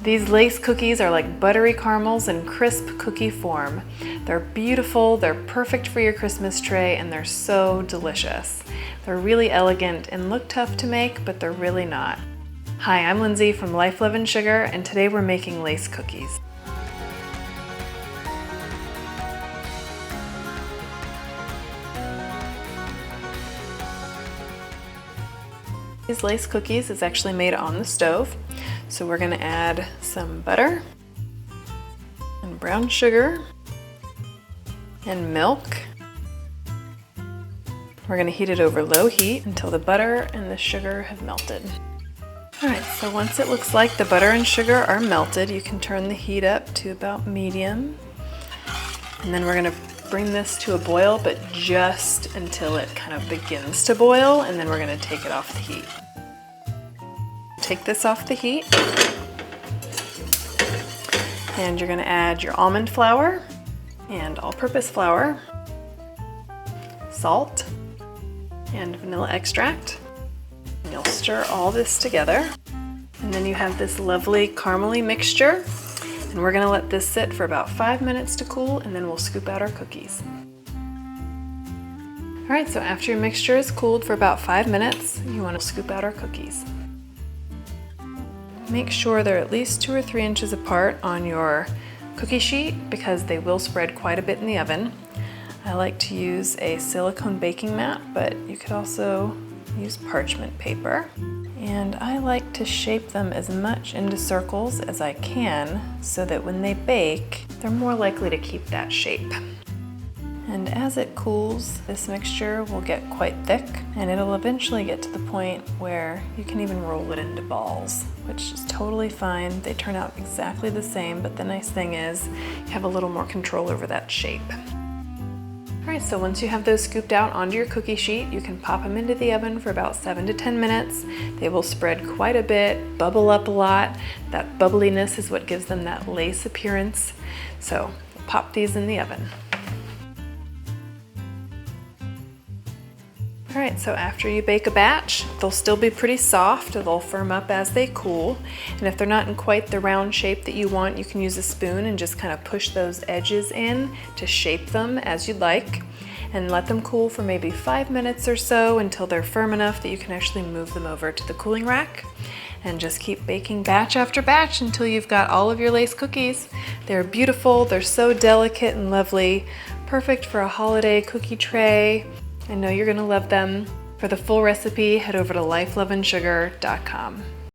These lace cookies are like buttery caramels in crisp cookie form. They're beautiful, they're perfect for your Christmas tray, and they're so delicious. They're really elegant and look tough to make, but they're really not. Hi, I'm Lindsay from Life, Love, and Sugar, and today we're making lace cookies. These lace cookies is actually made on the stove. So we're gonna add some butter and brown sugar and milk. We're gonna heat it over low heat until the butter and the sugar have melted. All right, so once it looks like the butter and sugar are melted, you can turn the heat up to about medium. And then we're gonna bring this to a boil, but just until it kind of begins to boil, and then we're gonna take it off the heat. Take this off the heat, and you're gonna add your almond flour and all-purpose flour, salt, and vanilla extract. And you'll stir all this together, and then you have this lovely caramely mixture. And we're gonna let this sit for about 5 minutes to cool, and then we'll scoop out our cookies. All right, so after your mixture is cooled for about 5 minutes, you wanna scoop out our cookies. Make sure they're at least 2 or 3 inches apart on your cookie sheet because they will spread quite a bit in the oven. I like to use a silicone baking mat, but you could also use parchment paper. And I like to shape them as much into circles as I can so that when they bake, they're more likely to keep that shape. And as it cools, this mixture will get quite thick, and it'll eventually get to the point where you can even roll it into balls, which is totally fine. They turn out exactly the same, but the nice thing is you have a little more control over that shape. All right, so once you have those scooped out onto your cookie sheet, you can pop them into the oven for about 7 to 10 minutes. They will spread quite a bit, bubble up a lot. That bubbliness is what gives them that lace appearance. So pop these in the oven. All right, so after you bake a batch, they'll still be pretty soft. They'll firm up as they cool. And if they're not in quite the round shape that you want, you can use a spoon and just kind of push those edges in to shape them as you'd like. And let them cool for maybe 5 minutes or so until they're firm enough that you can actually move them over to the cooling rack. And just keep baking batch after batch until you've got all of your lace cookies. They're beautiful, they're so delicate and lovely, perfect for a holiday cookie tray. I know you're gonna love them. For the full recipe, head over to lifeloveandsugar.com.